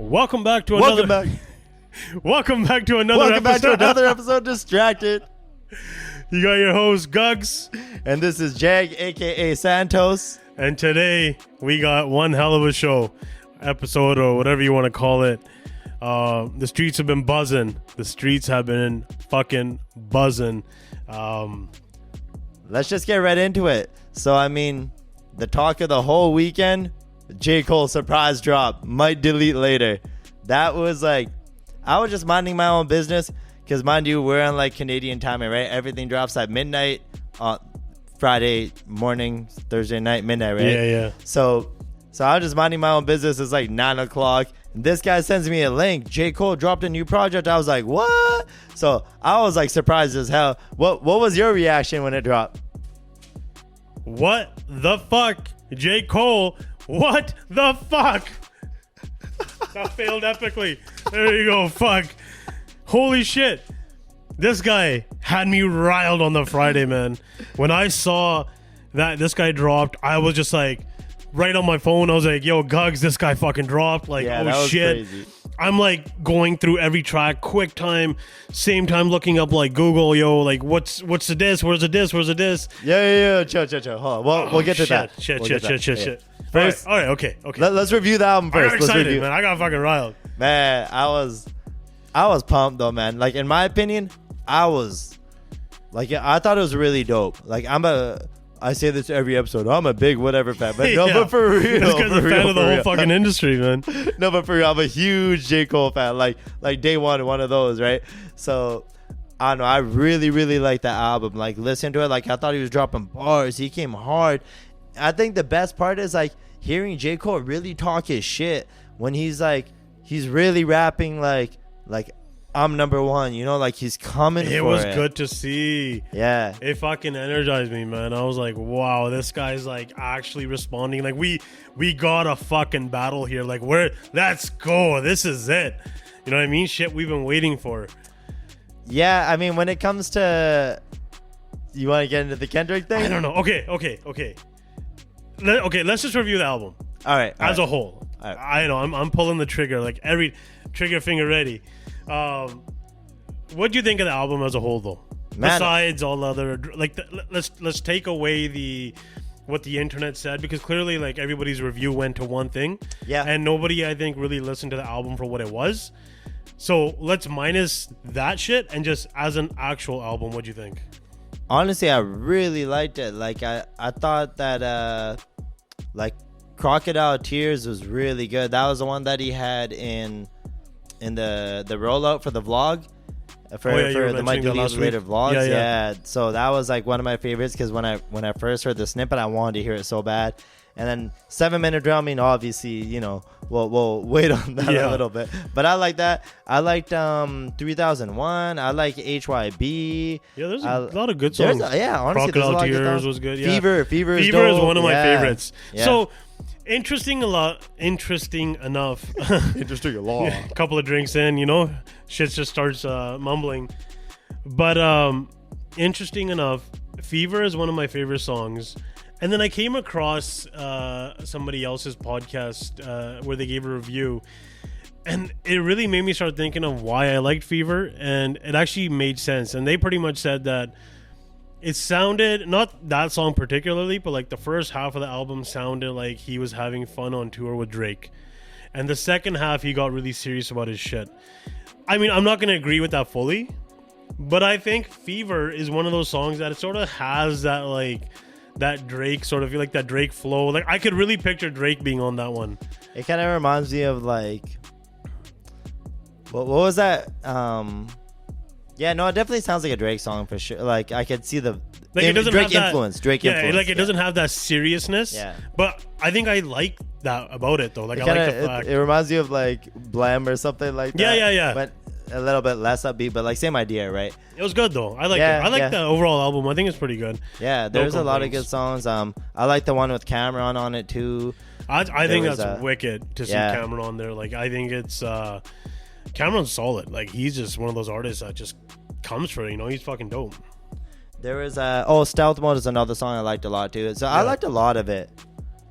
Welcome back to another. Welcome back to another episode of Disstrackted. You got your host Gugs, and this is Jag, aka Santos. And today we got one hell of a show, episode or whatever you want to call it. The streets have been buzzing. The streets have been fucking buzzing. Let's just get right into it. So, I mean, the talk of the whole weekend, J. Cole surprise drop, might delete later. That was like, I was just minding my own business because, mind you, we're on like Canadian timing, right? Everything drops at midnight, Friday morning, Thursday night, midnight, right? Yeah. So I was just minding my own business. It's like 9 o'clock. And this guy sends me a link. J. Cole dropped a new project. I was like, what? So I was like surprised as hell. What was your reaction when it dropped? What the fuck? J. Cole, what the fuck? That failed epically. There you go. Fuck. Holy shit. This guy had me riled on the Friday, man. When I saw that this guy dropped, I was just like, right on my phone, I was like, yo, Gugs, this guy fucking dropped. Like, yeah, oh shit. Crazy. I'm like going through every track, quick time, same time looking up like Google, yo, like what's the diss? Where's the diss? Yeah. Chill. Hold on. We'll get to that. Shit. First, all right, okay. Let's review the album first. I'm excited, man. I got fucking riled. Man, I was pumped though, man. Like, in my opinion, I thought it was really dope. Like, I say this every episode. I'm a big whatever fan, but no, but for real, this guy's a fan of the whole fucking industry, man. No, but for real, I'm a huge J. Cole fan. Like day one of those, right? So I don't know. I really like that album. Like, listen to it. Like, I thought he was dropping bars. He came hard. I think the best part is like hearing J. Cole really talk his shit when he's really rapping like I'm number one, you know, like he's coming for it. It was good to see. Yeah. It fucking energized me, man. I was like, wow, this guy's like actually responding. Like we got a fucking battle here. Like, let's go. This is it. You know what I mean? Shit we've been waiting for. Yeah, I mean, when it comes to, you want to get into the Kendrick thing? I don't know. Okay. Okay, let's just review the album. All right. As a whole. All right. I know, I'm pulling the trigger, like every trigger finger ready. What do you think of the album as a whole, though? Man, besides all other, like, let's take away what the internet said, because clearly, like, everybody's review went to one thing. Yeah. And nobody, I think, really listened to the album for what it was. So let's minus that shit and just as an actual album, what do you think? Honestly, I really liked it. Like, I thought that like Crocodile Tears was really good. That was the one that he had in the rollout for the vlog for the Might Delete Later vlogs. Yeah. So that was like one of my favorites because when I first heard the snippet, I wanted to hear it so bad. And then 7 Minute Drill, I mean, obviously, you know, we'll wait on that a little bit. But I like that. I liked 3001. I like HYB. Yeah, there's a lot of good songs. Honestly, Crocodile Tears was good. Yeah. Fever is one of my favorites. Yeah. So interesting enough. Interesting a lot. A couple of drinks in, you know, shit just starts mumbling. But interesting enough, Fever is one of my favorite songs. And then I came across somebody else's podcast where they gave a review, and it really made me start thinking of why I liked Fever, and it actually made sense. And they pretty much said that it sounded, not that song particularly, but like the first half of the album sounded like he was having fun on tour with Drake. And the second half, he got really serious about his shit. I mean, I'm not going to agree with that fully, but I think Fever is one of those songs that it sort of has that like, that Drake sort of, like that Drake flow. Like, I could really picture Drake being on that one. It kind of reminds me of like, what was that? Yeah, no, it definitely sounds like a Drake song for sure. Like, I could see the like it doesn't Drake have influence. That, Drake influence. Like it doesn't have that seriousness. Yeah. But I think I like that about it though. Like, I like the fact it reminds you of like Blam or something like that. Yeah. But a little bit less upbeat, but like same idea, right? It was good though. I like it. I like the overall album. I think it's pretty good. Yeah, there's a lot of good songs. I like the one with Cameron on it too. I think that's wicked to see Cameron on there. Like, I think it's Cameron's solid. Like, he's just one of those artists that just comes for it. You know, he's fucking dope. There was Stealth Mode is another song I liked a lot too. So I liked a lot of it.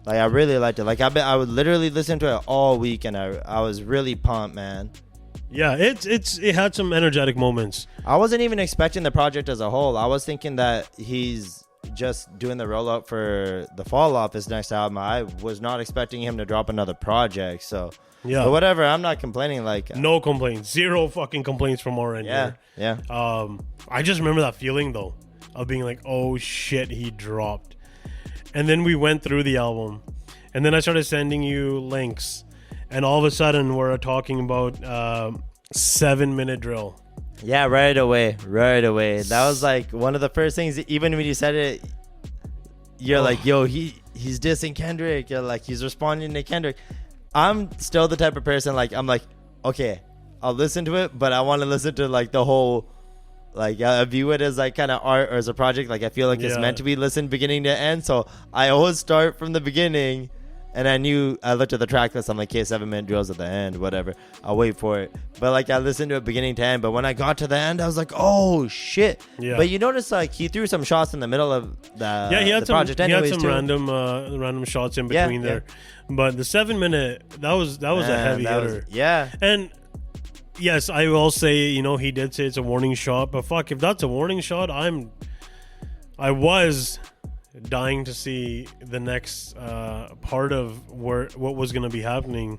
Like, I really liked it. Like, I would literally listen to it all week, and I was really pumped, man. Yeah, it had some energetic moments. I wasn't even expecting the project as a whole. I was thinking that he's just doing the roll up for the fall off his next album. I was not expecting him to drop another project. So yeah, but whatever. I'm not complaining. Like, no complaints, zero fucking complaints from our end. Yeah, here. yeah. I just remember that feeling though of being like, oh shit, he dropped. And then we went through the album, and then I started sending you links, and all of a sudden we're talking about 7 Minute Drill. Yeah, right away. That was like one of the first things. Even when you said it, you're like, yo, he's dissing Kendrick. You're like, he's responding to Kendrick. I'm still the type of person, like, I'm like, okay, I'll listen to it, but I want to listen to like the whole, like, I view it as like kind of art or as a project. Like, I feel like it's meant to be listened beginning to end. So I always start from the beginning. And I looked at the track list. I'm like, okay, 7 Minute Drills at the end, whatever. I'll wait for it. But like, I listened to it beginning to end. But when I got to the end, I was like, oh shit. Yeah. But you notice, like, he threw some shots in the middle of the project. He had some too. random shots in between there. But the 7 minute, that was a heavy hitter. Yeah. And yes, I will say, he did say it's a warning shot. But fuck, if that's a warning shot, I was dying to see the next part of what was going to be happening.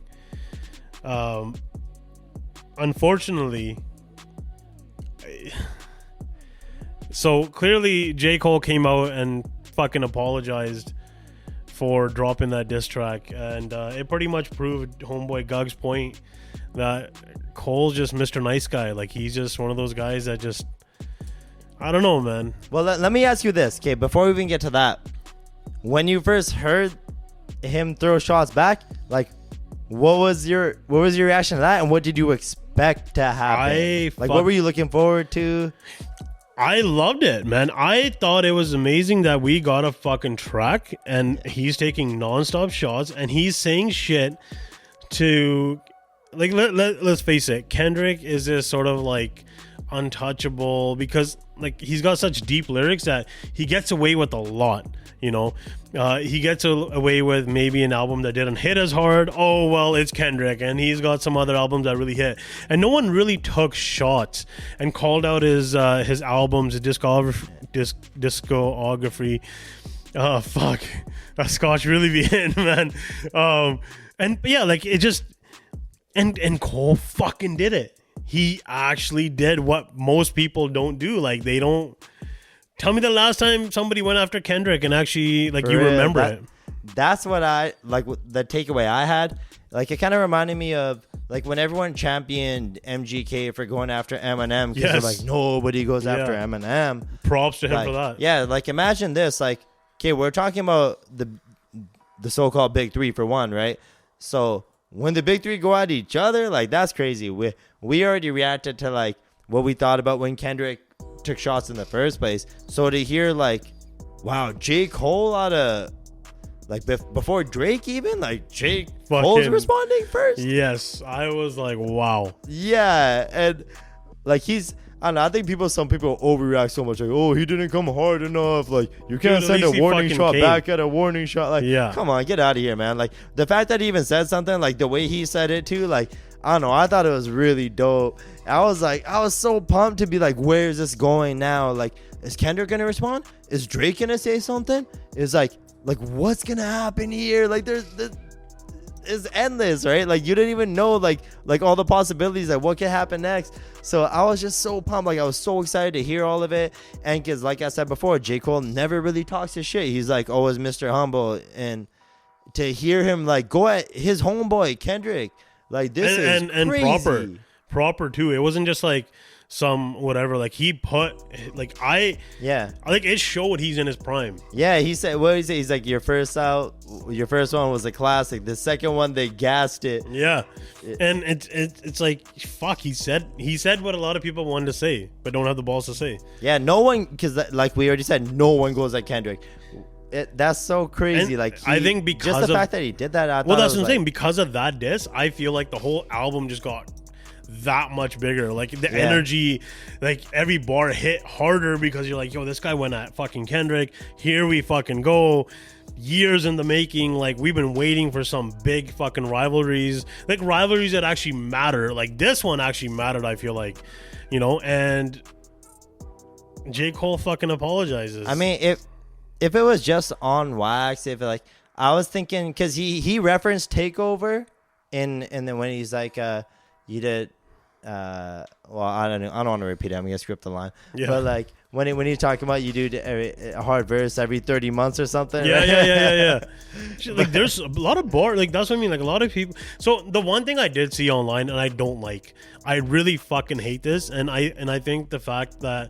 Unfortunately, so clearly J. Cole came out and fucking apologized for dropping that diss track, and it pretty much proved homeboy Gug's point that Cole's just Mr. Nice Guy. Like, he's just one of those guys that just, I don't know, man. Well, let me ask you this, okay? Before we even get to that, when you first heard him throw shots back, like, what was your reaction to that, and what did you expect to happen? What were you looking forward to? I loved it, man. I thought it was amazing that we got a fucking track, and he's taking nonstop shots, and he's saying shit to, like, let's face it, Kendrick is this sort of like untouchable, because like he's got such deep lyrics that he gets away with a lot. He gets away with maybe an album that didn't hit as hard. Oh well, it's Kendrick, and he's got some other albums that really hit, and no one really took shots and called out his albums, his discography. Fuck, that Scotch really be in, man. And yeah, like, it just, and Cole fucking did it. He actually did what most people don't do. Like, they don't. Tell me the last time somebody went after Kendrick and actually, like, you remember it. That's what I, like, the takeaway I had. Like, it kind of reminded me of, like, when everyone championed MGK for going after Eminem. Because they're like, nobody goes after Eminem. Props to him for that. Yeah, like, imagine this. Like, okay, we're talking about the so-called big three for one, right? So when the big three go at each other, like, that's crazy. We already reacted to, like, what we thought about when Kendrick took shots in the first place. So to hear, like, wow, J. Cole out of, like, before Drake even, like, J. Cole's responding first. Yes, I was like, wow. Yeah, and like, he's, I don't know, I think some people overreact so much, like, oh, he didn't come hard enough, like, you can't send a warning shot back at a warning shot. Like, come on, get out of here, man. Like, the fact that he even said something, like, the way he said it too, like, I don't know, I thought it was really dope. I was so pumped to be like, where is this going now? Like, is Kendrick gonna respond? Is Drake gonna say something? Is like what's gonna happen here? Like, there's it's endless, right? Like, you didn't even know like all the possibilities, like what could happen next. So I was just so pumped. Like, I was so excited to hear all of it. And because, like I said before, J. Cole never really talks his shit. He's like always Mr. Humble, and to hear him like go at his homeboy Kendrick, like, this is crazy. Proper too. It wasn't just like some whatever. Like, he put, like, I like, it showed he's in his prime. Yeah, he said, what did he say? He's like, your first one was a classic. The second one, they gassed it. Yeah, and it's like, fuck. He said what a lot of people wanted to say, but don't have the balls to say. Yeah, no one, because like we already said, no one goes at Kendrick. That's so crazy. And like, I think because just the fact that he did that, that's what I'm saying. Because of that diss, I feel like the whole album just got that much bigger. Like, the energy, like, every bar hit harder because you're like, yo, this guy went at fucking Kendrick. Here we fucking go. years in the making. Like, we've been waiting for some big fucking rivalries, like rivalries that actually matter. Like, this one actually mattered, I feel like, and J. Cole fucking apologizes. I mean, if it was just on wax, if like I was thinking, because he referenced Takeover, and then when he's like, you did, well, I don't know, I don't want to repeat it. I'm gonna script the line, but like when he's talking about you do a hard verse every 30 months or something. Yeah, right? yeah. Like, there's a lot of like, that's what I mean. Like, a lot of people. So the one thing I did see online, and I don't like, I really fucking hate this, and I think the fact that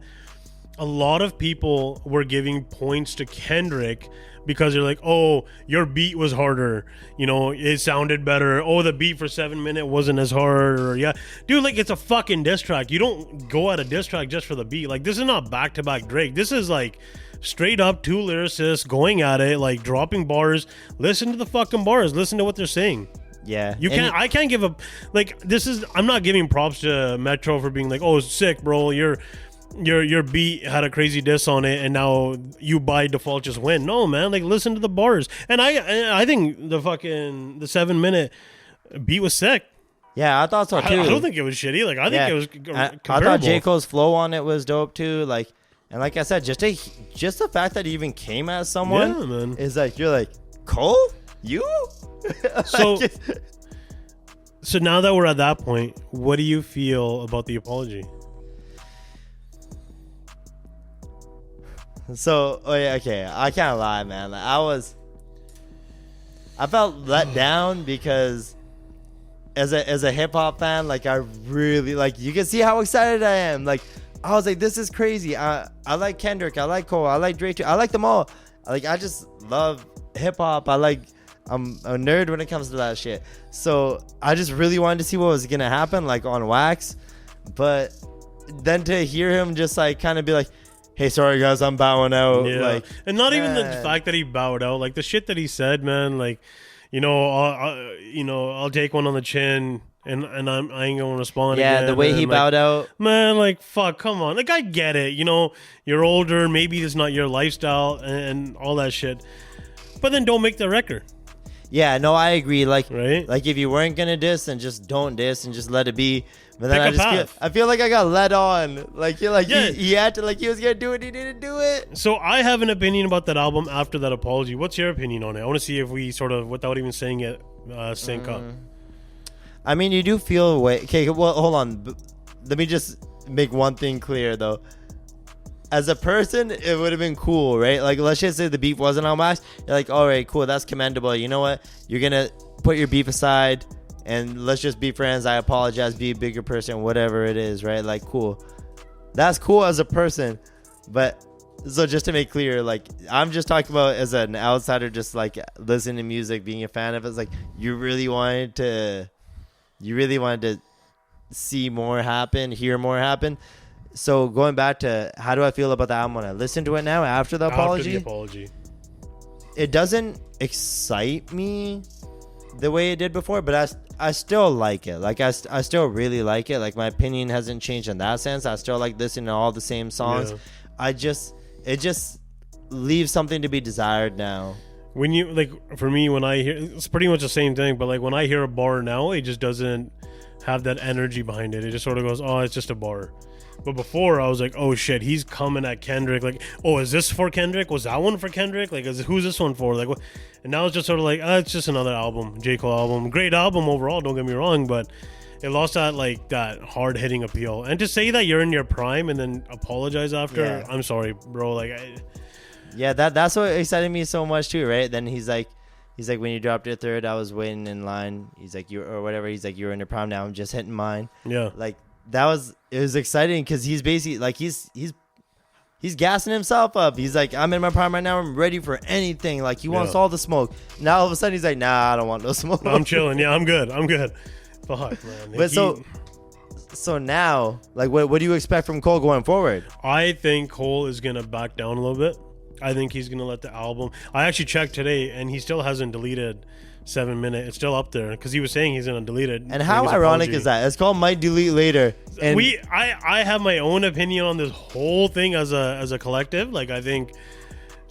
a lot of people were giving points to Kendrick because they're like, oh, your beat was harder, it sounded better, oh, the beat for 7 minutes wasn't as hard, or yeah, dude, like, it's a fucking diss track. You don't go at a diss track just for the beat. Like, this is not back-to-back Drake. This is like straight up two lyricists going at it, like dropping bars. Listen to the fucking bars, listen to what they're saying. Yeah, I can't give a, like, I'm not giving props to Metro for being like, oh, sick, bro, your beat had a crazy diss on it, and now you by default just win. No, man, like, listen to the bars. And I think the 7 minute beat was sick. Yeah, I thought so too. I don't think it was shitty. Like, I think it was comparable. I thought J. Cole's flow on it was dope too. Like, and like I said, just the fact that he even came at someone, yeah, man, is like, you're like, Cole, you. So now that we're at that point, what do you feel about the apology? So, okay, I can't lie, man. Like, I felt let down because as a hip hop fan, like, I really, like, you can see how excited I am. Like, I was like, this is crazy. I like Kendrick, I like Cole, I like Drake too. I like them all. Like, I just love hip hop. I'm a nerd when it comes to that shit. So I just really wanted to see what was gonna happen, like, on wax. But then to hear him just like kind of be like, hey, sorry guys, I'm bowing out. Yeah. Like, and not even the fact that he bowed out, like the shit that he said, man. Like, I'll take one on the chin, and I ain't gonna respond. Yeah, again. the way he bowed out, man. Like, fuck, come on. Like, I get it. You're older. Maybe it's not your lifestyle and all that shit. But then don't make the record. Yeah, no, I agree. Like, right? Like, if you weren't gonna diss, then just don't diss and just let it be. But then I feel like I got led on. Like, you're like, yeah. he had to, like, he was gonna do it, he didn't do it. So I have an opinion about that album after that apology. What's your opinion on it? I want to see if we sort of, without even saying it, sync up. I mean, you do feel a way. Okay, well, hold on. Let me just make one thing clear, though. As a person, it would have been cool, right? Like, let's just say the beef wasn't on wax. You're like, all right, cool, that's commendable. You know what? You're gonna put your beef aside, and let's just be friends. I apologize, be a bigger person, whatever it is, right? Like, cool. That's cool as a person. But, so just to make clear, like, I'm just talking about as an outsider, just like listening to music, being a fan of it. It's like, you really wanted to see more happen, hear more happen. So going back to how do I feel about the album when I listen to it now after the apology? It doesn't excite me the way it did before, but I still like it. Like, I still really like it. Like, my opinion hasn't changed in that sense. I still like listening to all the same songs. Yeah. It just leaves something to be desired now. When you, like, for me, when I hear, it's pretty much the same thing, but like when I hear a bar now, it just doesn't have that energy behind it. It just sort of goes, oh, it's just a bar. But before, I was like, oh shit, he's coming at Kendrick. Like, oh, is this for Kendrick? Was that one for Kendrick? Like, who's this one for? Like, what? And now it's just sort of like, it's just another album, J. Cole album. Great album overall, don't get me wrong, but it lost that hard hitting appeal. And to say that you're in your prime and then apologize after, I'm sorry, bro. Like, yeah, that's what excited me so much too, right? Then he's like, when you dropped your third, I was waiting in line. He's like, you or whatever. He's like, you're in your prime now. I'm just hitting mine. Yeah, like. It was exciting because he's basically like he's gassing himself up. He's like, I'm in my prime right now. I'm ready for anything. Like, he wants all the smoke. Now all of a sudden he's like, nah, I don't want no smoke. I'm chilling. Yeah, I'm good. Fuck, man. But so now, like, what do you expect from Cole going forward? I think Cole is gonna back down a little bit. I think he's gonna let the album. I actually checked today, and he still hasn't deleted 7 minute. It's still up there because he was saying he's gonna delete it. And how ironic is that? It's called might delete later. And I have my own opinion on this whole thing as a collective. Like, I think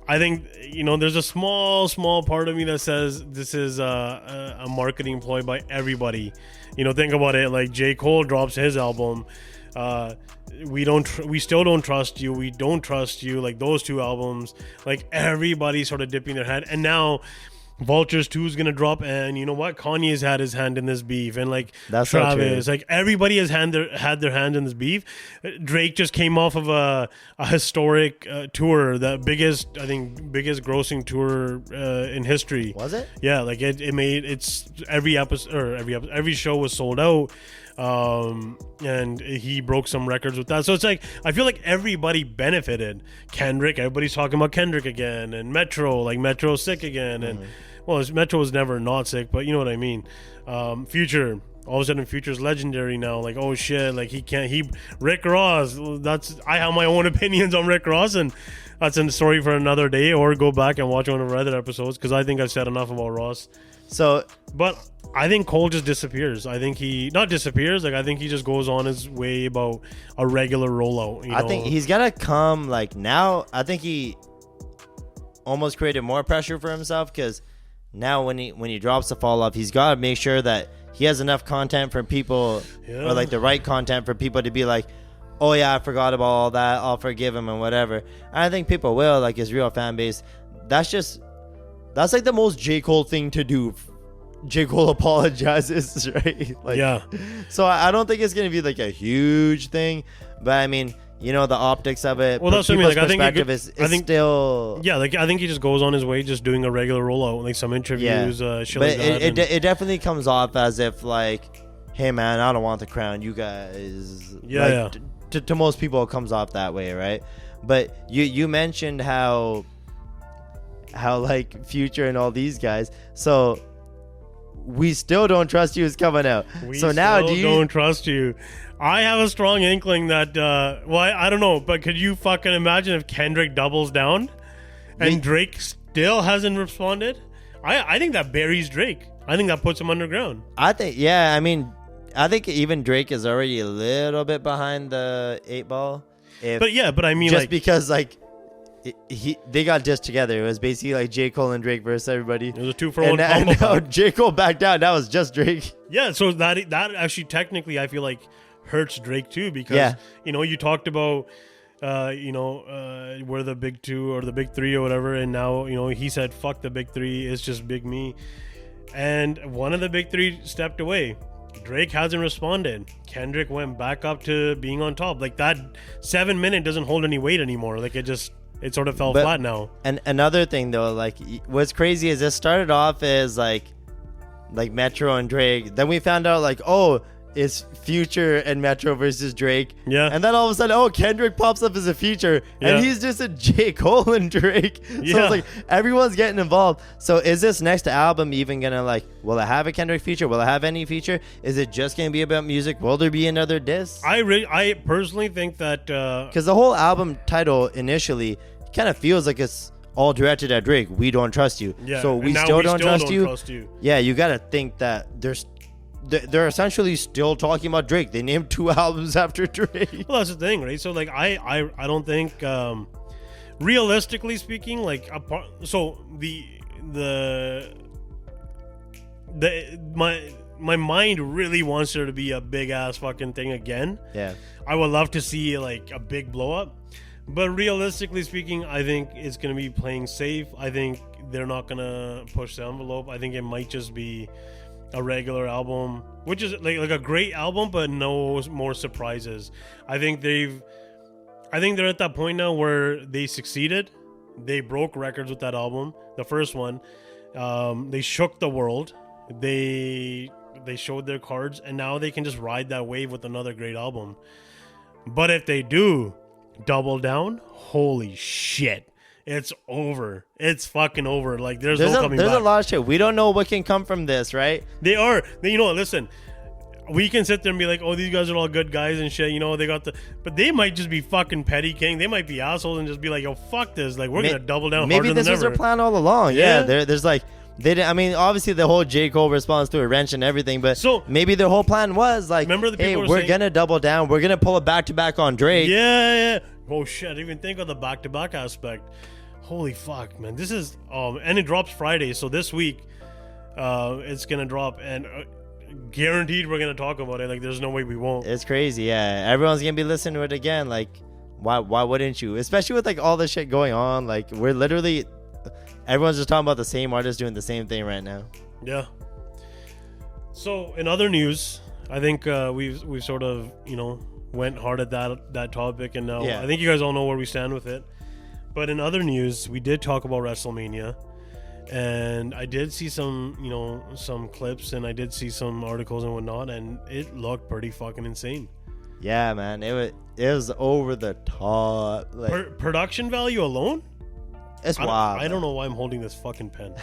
I think, there's a small part of me that says this is a marketing ploy by everybody. Think about it. Like J. Cole drops his album. We still don't trust you. We don't trust you. Like those two albums, like everybody's sort of dipping their head. And now Vultures 2 is gonna drop, and you know what? Kanye's had his hand in this beef, and like that's Travis, like everybody has had their hand in this beef. Drake just came off of a historic tour, the biggest grossing tour in history. Was it? Yeah, like every show was sold out. And he broke some records with that. So it's like, I feel like everybody benefited. Kendrick, everybody's talking about Kendrick again, and Metro, like Metro's sick again. And well, Metro was never not sick, but you know what I mean. Future, all of a sudden Future's legendary now. Like, oh shit, like Rick Ross, I have my own opinions on Rick Ross, and that's a story for another day, or go back and watch one of our other episodes, because I think I've said enough about Ross. But I think Cole just disappears. I think he not disappears. Like I think he just goes on his way about a regular rollout. I think he's gotta come like now. I think he almost created more pressure for himself, because now when he drops the fall off, he's got to make sure that he has enough content for people, or like the right content for people to be like, oh yeah, I forgot about all that. I'll forgive him and whatever. And I think people will, like his real fan base. That's like the most J. Cole thing to do. J. Cole apologizes, right? Like, yeah. So I don't think it's gonna be like a huge thing, but I mean, the optics of it. Well, that's what I mean. Like, I think still. Yeah, like I think he just goes on his way, just doing a regular rollout, like some interviews, shit but like that. It definitely comes off as if like, hey man, I don't want the crown, you guys. Yeah. To most people, it comes off that way, right? But you mentioned how like Future and all these guys, so. We still don't trust you is coming out. Don't trust you. I have a strong inkling that I don't know, but could you fucking imagine if Kendrick doubles down and Drake still hasn't responded? I think that buries Drake. I think that puts him underground. I think even Drake is already a little bit behind the 8 ball. But I mean, just because like they got dissed together. It was basically like J. Cole and Drake versus everybody. It was a 2-for-1 combo. And now J. Cole backed down. That was just Drake. Yeah, so that actually technically I feel like hurts Drake too, because you talked about we're the big two or the big three or whatever, and now he said fuck the big three, it's just big me, and one of the big three stepped away. Drake hasn't responded. Kendrick went back up to being on top. Like that 7 minute doesn't hold any weight anymore. Like it sort of fell flat now. And another thing though, like what's crazy is this started off as like Metro and Drake. Then we found out like, oh, it's Future and Metro versus Drake. Yeah. And then all of a sudden, oh, Kendrick pops up as a feature, and he's just a J. Cole and Drake. So it's like everyone's getting involved. So is this next album even gonna like? Will it have a Kendrick feature? Will it have any feature? Is it just gonna be about music? Will there be another diss? I personally think that because the whole album title initially kind of feels like it's all directed at Drake. We don't trust you. Yeah. So we still don't trust you. Yeah, you gotta think that they're essentially still talking about Drake. They named 2 albums after Drake. Well, that's the thing, right? So like I don't think realistically speaking, like my mind really wants there to be a big ass fucking thing again. Yeah. I would love to see like a big blow up. But realistically speaking, I think it's going to be playing safe. I think they're not going to push the envelope. I think it might just be a regular album, which is like a great album, but no more surprises. I think they're at that point now where they succeeded. They broke records with that album, the first one. They shook the world. They showed their cards, and now they can just ride that wave with another great album. But if they do double down, holy shit, it's over. It's fucking over. Like there's no coming back. There's a lot of shit. We don't know what can come from this, right? Listen, we can sit there and be like, oh, these guys are all good guys and shit, they got but they might just be fucking petty king. They might be assholes and just be like, yo, fuck this, like we're gonna double down harder than ever. Maybe this was their plan all along. There's like they didn't. I mean, obviously the whole J. Cole response to a wrench and everything, but so maybe their whole plan was like, hey, we're gonna double down. We're gonna pull a back-to-back on Drake. Yeah. Oh shit, I didn't even think of the back-to-back aspect. Holy fuck, man! This is and it drops Friday, so this week, it's gonna drop, and guaranteed we're gonna talk about it. Like, there's no way we won't. It's crazy, yeah. Everyone's gonna be listening to it again. Like, why wouldn't you? Especially with like all this shit going on. Like, we're literally everyone's just talking about the same artist doing the same thing right now. Yeah. So in other news, I think we've sort of went hard at that topic, and now I think you guys all know where we stand with it. But in other news, we did talk about WrestleMania, and I did see some clips, and I did see some articles and whatnot, and it looked pretty fucking insane. Yeah, man, it was over the top. Like, production value alone, it's wild. I don't know why I'm holding this fucking pen.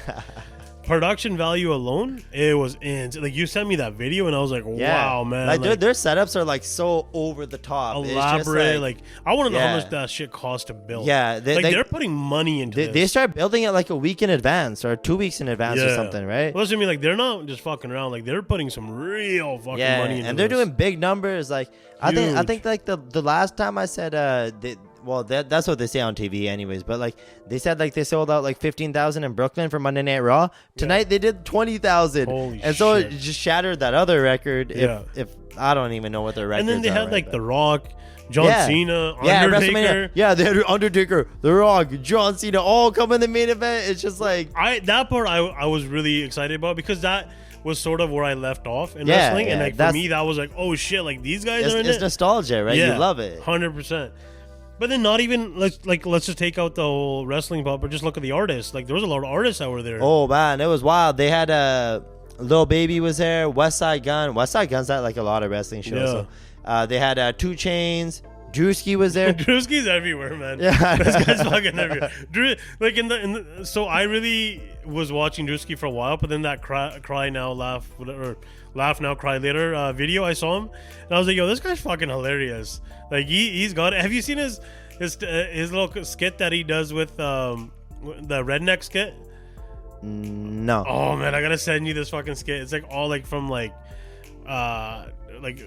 Production value alone, it was insane. Like, you sent me that video, and I was like, wow, man. Like, their setups are like so over the top, elaborate. It's just like I want to know how much that shit cost to build. Yeah, they're putting money into this. They start building it like a week in advance or 2 weeks in advance or something, right? Well, listen to me, like, they're not just fucking around. Like, they're putting some real fucking money into and they're this. doing big numbers. Like, I think like the last time I said that's what they say on TV anyways, but like they said like they sold out like 15,000 in Brooklyn for Monday Night Raw. Tonight they did 20,000. And so it just shattered that other record. If I don't even know what their records are. And then they had like The Rock, John Cena, Undertaker. Yeah, they had Undertaker, The Rock, John Cena all come in the main event. It's just like that part I was really excited about, because that was sort of where I left off in wrestling, and like for me that was like, oh shit, like these guys are in it. It's nostalgia, right? You love it. 100%. But then not even let's just take out the whole wrestling part, but just look at the artists. Like, there was a lot of artists that were there. Oh man, it was wild. They had Lil Baby was there, West Side Gun. West Side Gun's at like a lot of wrestling shows. So, they had 2 Chainz. Drewski was there. Drewski's everywhere, man. Yeah, this guy's fucking everywhere. So I really was watching Drewski for a while, but then that cry now laugh or laugh now cry later video, I saw him, and I was like, yo, this guy's fucking hilarious. Like, he's got it. Have you seen his little skit that he does with the redneck skit? No. Oh man, I gotta send you this fucking skit. It's like all like from like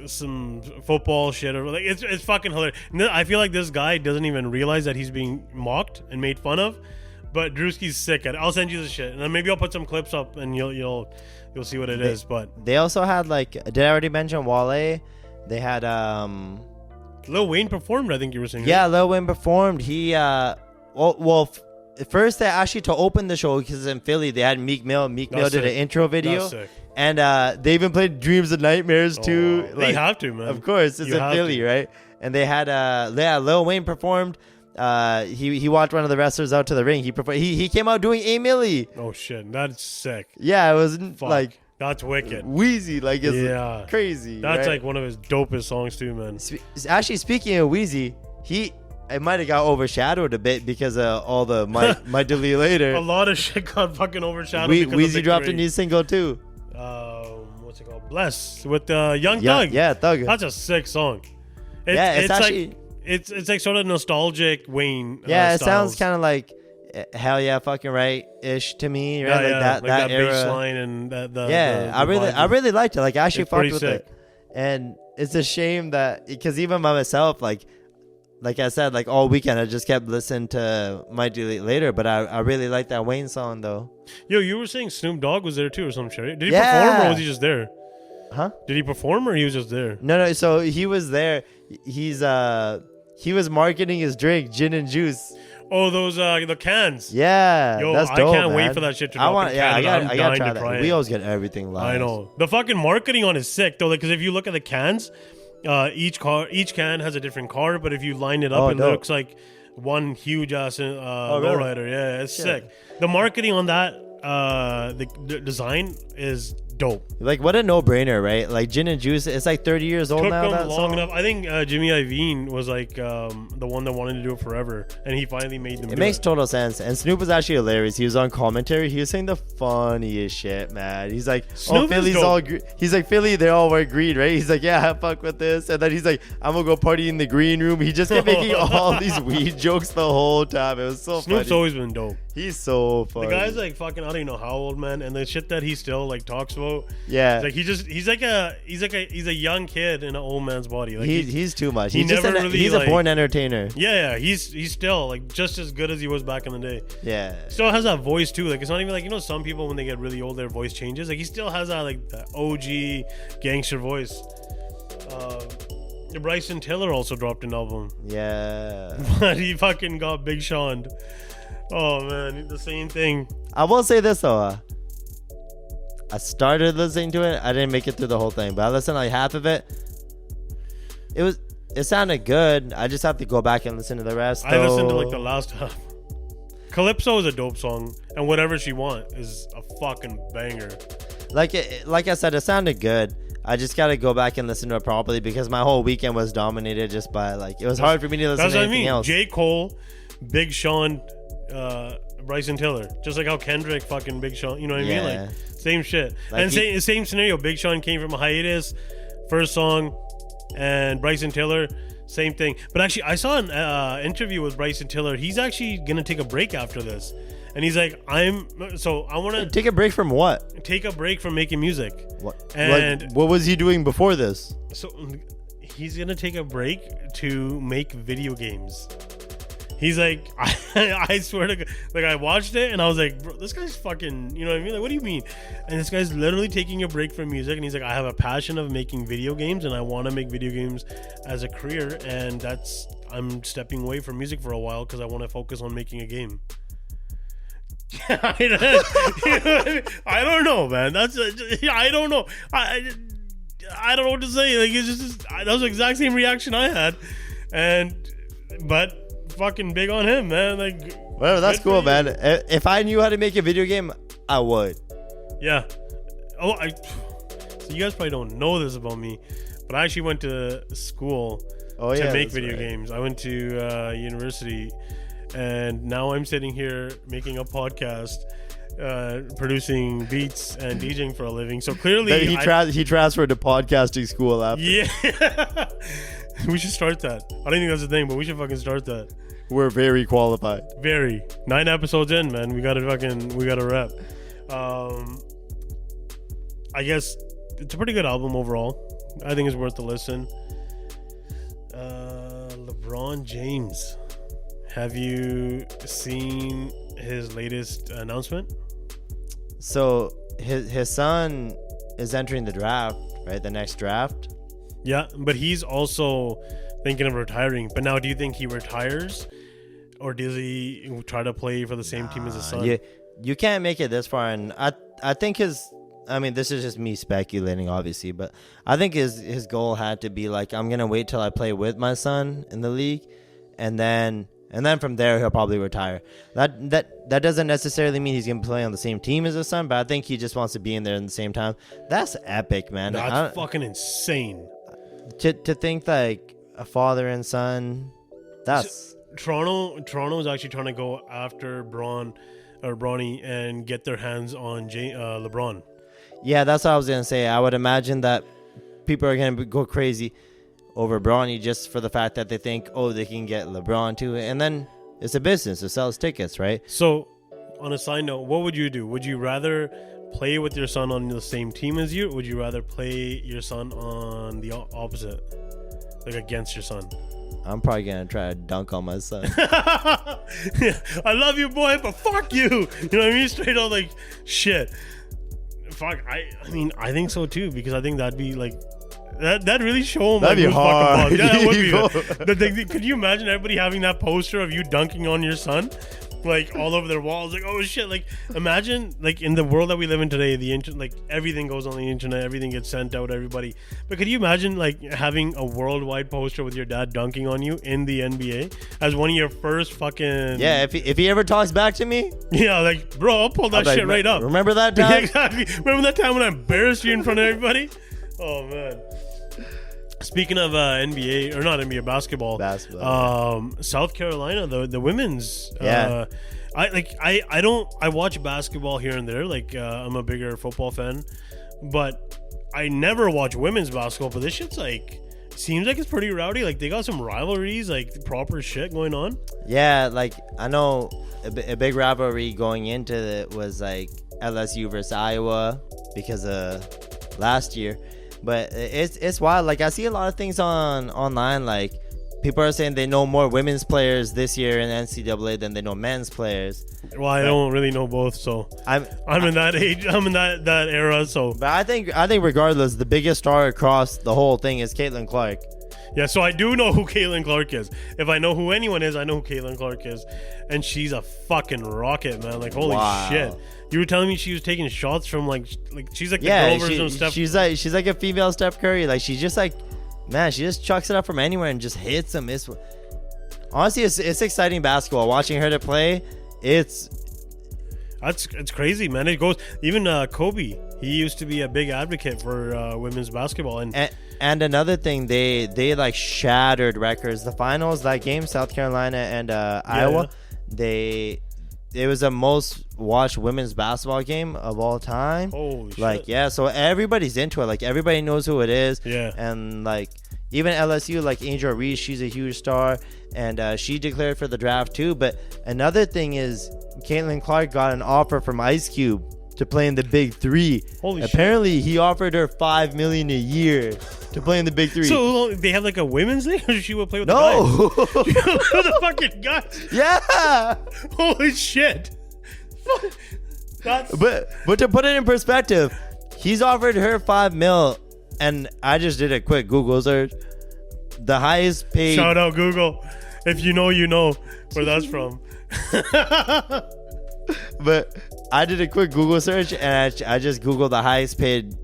some football shit, or like it's fucking hilarious. And I feel like this guy doesn't even realize that he's being mocked and made fun of. But Drewski's sick at it. I'll send you the shit, and then maybe I'll put some clips up, and you'll see what it is. But they also had like, did I already mention Wale? They had Lil Wayne performed, I think you were saying. Yeah, Lil Wayne performed. He first they actually, to open the show, because in Philly they had Meek Mill. Meek Mill did an intro video. And they even played Dreams and Nightmares too. They have to, man. Of course, it's in Philly, right? And they had Lil Wayne performed. He walked one of the wrestlers out to the ring. He came out doing A Milli. Oh shit, that's sick. Yeah, it was like, that's wicked. Wheezy, like, it's crazy. That's like one of his dopest songs too, man. Actually, speaking of Wheezy, it might have got overshadowed a bit because of all the my delete later. A lot of shit got fucking overshadowed. Wheezy dropped a new single too. What's it called? Bless with Young Thug. Yeah, Thug. That's a sick song. It's actually like, it's like sort of nostalgic Wayne. Yeah, it sounds kind of like Hell Yeah, Fucking Right ish to me, right? Yeah, that era. bass line and I really liked it. Like, I actually fucked with sick. it, and it's a shame that, because even by myself, like I said, like all weekend I just kept listening to My Delete Later, but I really like that Wayne song though. Yo, you were saying Snoop Dogg was there too or some shit. Did he perform, or was he just there? Huh? Did he perform, or he was just there? No. So he was there. He was marketing his drink, gin and juice. Oh, those the cans. Yeah, yo, that's dope, I can't man. wait for that shit to drop. I gotta try that. We always get everything live. I know. The fucking marketing on is sick though, because if you look at the cans, each can has a different card, but if you line it up, it looks like one huge ass lowrider. Yeah, it's sick. The marketing on that, the design is dope. Like, what a no-brainer, right? Like, gin and juice, it's like 30 years old now. Took them long enough. I think Jimmy Iovine was like the one that wanted to do it forever, and he finally made them. It makes total sense. And Snoop was actually hilarious. He was on commentary. He was saying the funniest shit, man. He's like, Philly's all. He's like, Philly, they all wear green, right? He's like, yeah, fuck with this. And then he's like, I'm gonna go party in the green room. He just kept making all these weed jokes the whole time. It was so funny. Snoop's always been dope. He's so funny. The guy's like fucking, I don't even know how old, man. And the shit that he still like talks about so Yeah. like he's a young kid in an old man's body. Like He's too much. he He's just never really, he's like- a born entertainer. yeah, he's still like just as good as he was back in the day. Yeah. Still has that voice too. Like it's not even like, you know, some people when they get really old their voice changes. Like he still has that like that OG gangster voice. Bryson Tiller also dropped an album. Yeah. But he fucking got Big Sean. Oh man, the same thing. I will say this though. I started listening to it. I didn't make it through the whole thing, but I listened like half of it. It sounded good. I just have to go back and listen to the rest. I listened to like the last half. Calypso is a dope song, and Whatever She Want is a fucking banger. Like I said, it sounded good. I just gotta go back and listen to it properly because my whole weekend was dominated just by like it was hard for me to listen That's to what I anything mean. else. J. Cole, Big Sean, Bryson Tiller. Just like how Kendrick fucking Big Sean. You know what I mean? Yeah. Like same shit. Like and same scenario. Big Sean came from a hiatus, first song, and Bryson Tiller, same thing. But actually, I saw an interview with Bryson Tiller. He's actually gonna take a break after this, and he's like, I want to Take a break from what? take a break from making music. What? And like, what was he doing before this? so he's gonna take a break to make video games. He's like, I swear to God, like I watched it and I was like, bro, this guy's fucking, you know what I mean? Like, what do you mean? And this guy's literally taking a break from music, and he's like, I have a passion of making video games, and I want to make video games as a career, and I'm stepping away from music for a while because I want to focus on making a game. I don't know, man. I don't know. I don't know what to say. Like it's just that was the exact same reaction I had, but fucking big on him, man. Like Well, that's good cool, for you. man. If I knew how to make a video game, I would. Yeah. Oh, so you guys probably don't know this about me, but I actually went to school to make video games. I went to university, and now I'm sitting here making a podcast, producing beats and DJing for a living. So clearly, He transferred to podcasting school after. yeah. We should start that. I don't think that's a thing, but we should fucking start that. We're very qualified. Very 9 episodes in, man. We gotta rep. I guess it's a pretty good album overall. I think it's worth the listen. LeBron James. Have you seen his latest announcement? So his son is entering the draft, right? The next draft. Yeah, but he's also thinking of retiring. But now, do you think he retires, or does he try to play for the same team as his son? You can't make it this far, and I think this is just me speculating, obviously, but I think his goal had to be like, I'm gonna wait till I play with my son in the league, and then from there he'll probably retire. That doesn't necessarily mean he's gonna play on the same team as his son, but I think he just wants to be in there at the same time. That's epic, man. That's fucking insane. To think like a father and son, that's Toronto is actually trying to go after Bronny and get their hands on LeBron. Yeah, that's what I was gonna say. I would imagine that people are gonna go crazy over Bronny just for the fact that they think, oh, they can get LeBron too, and then it's a business. It sells tickets, right? So, on a side note, what would you do? Would you rather play with your son on the same team as you, or would you rather play your son on the opposite, like against your son? I'm probably gonna try to dunk on my son. I love you, boy, but fuck you. You know what I mean? Straight up, like shit. Fuck. I mean, I think so too, because I think that'd be like that really show him. That'd like, be hard. Yeah, that would be. Could you imagine everybody having that poster of you dunking on your son, like all over their walls? Like, oh shit! Like, imagine like in the world that we live in today, the internet, like everything goes on the internet, everything gets sent out to everybody. But could you imagine like having a worldwide poster with your dad dunking on you in the NBA as one of your first fucking? Yeah, if he ever talks back to me, yeah, like bro, I'll pull that shit right up. Remember that Yeah, time? exactly. Remember that time when I embarrassed you in front of everybody? Oh man. Speaking of NBA, or not NBA, basketball. South Carolina, the women's. Yeah. I watch basketball here and there. Like I'm a bigger football fan, but I never watch women's basketball. But this shit's like seems like it's pretty rowdy. Like they got some rivalries, like proper shit going on. Yeah, like I know a big rivalry going into it was like LSU versus Iowa. because last year. But it's wild. Like, I see a lot of things online. Like, people are saying they know more women's players this year in NCAA than they know men's players. Well, I don't really know both, so I'm in that age. I'm in that era. So, but I think regardless, the biggest star across the whole thing is Caitlin Clark. Yeah, so I do know who Caitlin Clark is. If I know who anyone is, I know who Caitlin Clark is, and she's a fucking rocket, man. Like, holy shit! You were telling me she was taking shots from like she's like the girl version of Steph. She's like a female Steph Curry. Like, she's just like, man, she just chucks it up from anywhere and just hits them. Honestly, it's exciting basketball. Watching her to play, it's crazy, man. It goes even Kobe. He used to be a big advocate for women's basketball, and another thing, they like shattered records. The finals, that game, South Carolina and Iowa, it was the most watched women's basketball game of all time. Holy like, shit. Yeah, so everybody's into it. Like, everybody knows who it is. Yeah. And like, even LSU, like Angel Reese, she's a huge star, and she declared for the draft too. But another thing is, Caitlin Clark got an offer from Ice Cube to play in the Big Three. Holy Apparently, shit. he offered her $5 million a year to play in the Big Three. So they have like a women's league, or she would play with the guys? the fucking guys. Yeah. Holy shit. But to put it in perspective, he's offered her $5 million, and I just did a quick Google search. The highest paid. Shout out Google. If you know where that's from. But I did a quick Google search, and I just Googled the highest paid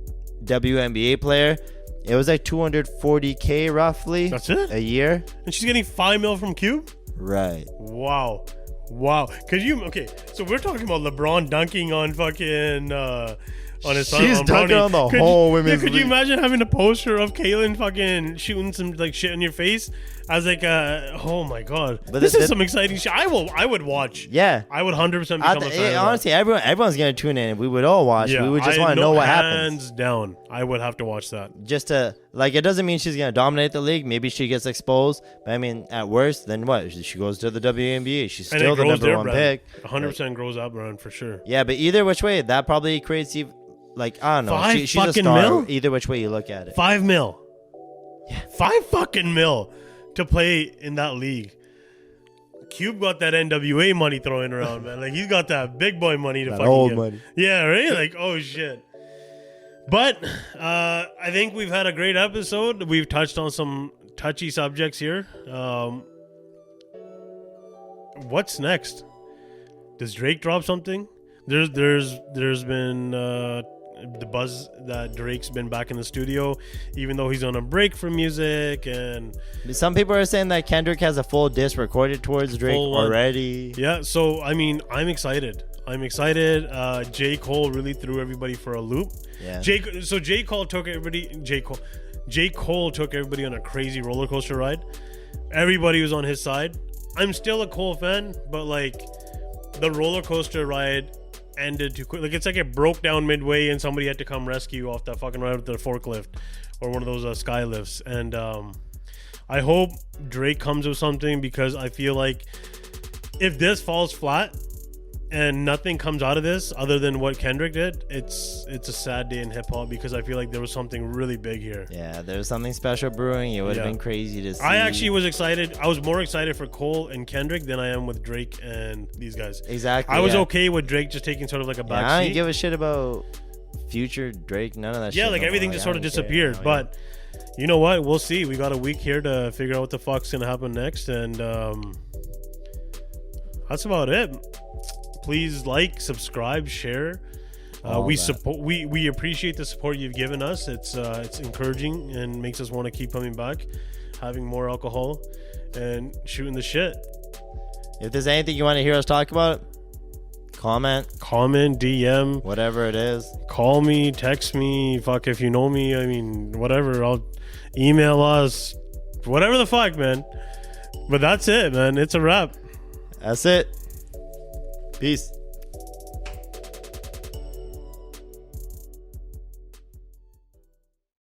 WNBA player. It was like $240K roughly. That's it? A year. And she's getting $5 million from Cube? Right. Wow. Okay, so we're talking about LeBron dunking on fucking on his son. She's dunking on the whole women's league. Could you imagine having a poster of Kaylin fucking shooting some like shit in your face as like oh my god. But this is some exciting shit. I would watch. Yeah. I would 100% become a fan. Honestly, everyone's gonna tune in. We would all watch. Yeah, we would just want to know what happens. Hands down, I would have to watch that. Just to like, it doesn't mean she's gonna dominate the league. Maybe she gets exposed. But I mean, at worst, then what? She goes to the WNBA. She's still the number one pick. 100% grows up, run for sure. Yeah, but either which way, that probably creates like, I don't know. She's a star. Mil? Either which way you look at it. $5 million. Yeah. $5 million to play in that league. Cube got that NWA money throwing around, man. Like, he's got that big boy money to fucking old give. Money. Yeah, right? Like, oh shit. But I think we've had a great episode. We've touched on some touchy subjects here. What's next? Does Drake drop something? There's been the buzz that Drake's been back in the studio, even though he's on a break from music. And some people are saying that Kendrick has a full disc recorded towards Drake already. Yeah, so I mean, I'm excited. J. Cole really threw everybody for a loop. Yeah. J. Cole took everybody on a crazy roller coaster ride. Everybody was on his side. I'm still a Cole fan, but like, the roller coaster ride ended too quick. Like, it's like it broke down midway and somebody had to come rescue off that fucking ride with the forklift or one of those sky lifts. And I hope Drake comes with something, because I feel like if this falls flat and nothing comes out of this other than what Kendrick did, it's a sad day in hip-hop, because I feel like there was something really big here. Yeah, there was something special brewing. It would have been crazy to see. I actually was excited. I was more excited for Cole and Kendrick than I am with Drake and these guys. Exactly. I was okay with Drake just taking sort of like a back seat. I don't give a shit about Future, Drake, none of that shit. Yeah, like everything just sort of disappeared. But you know what? We'll see. We got a week here to figure out what the fuck's going to happen next. And that's about it. Please like, subscribe, share. We appreciate the support you've given us. It's encouraging and makes us want to keep coming back, having more alcohol, and shooting the shit. If there's anything you want to hear us talk about, comment, DM, whatever it is. Call me, text me. Fuck, if you know me, I mean, whatever. I'll email us, whatever the fuck, man. But that's it, man. It's a wrap. That's it. Peace.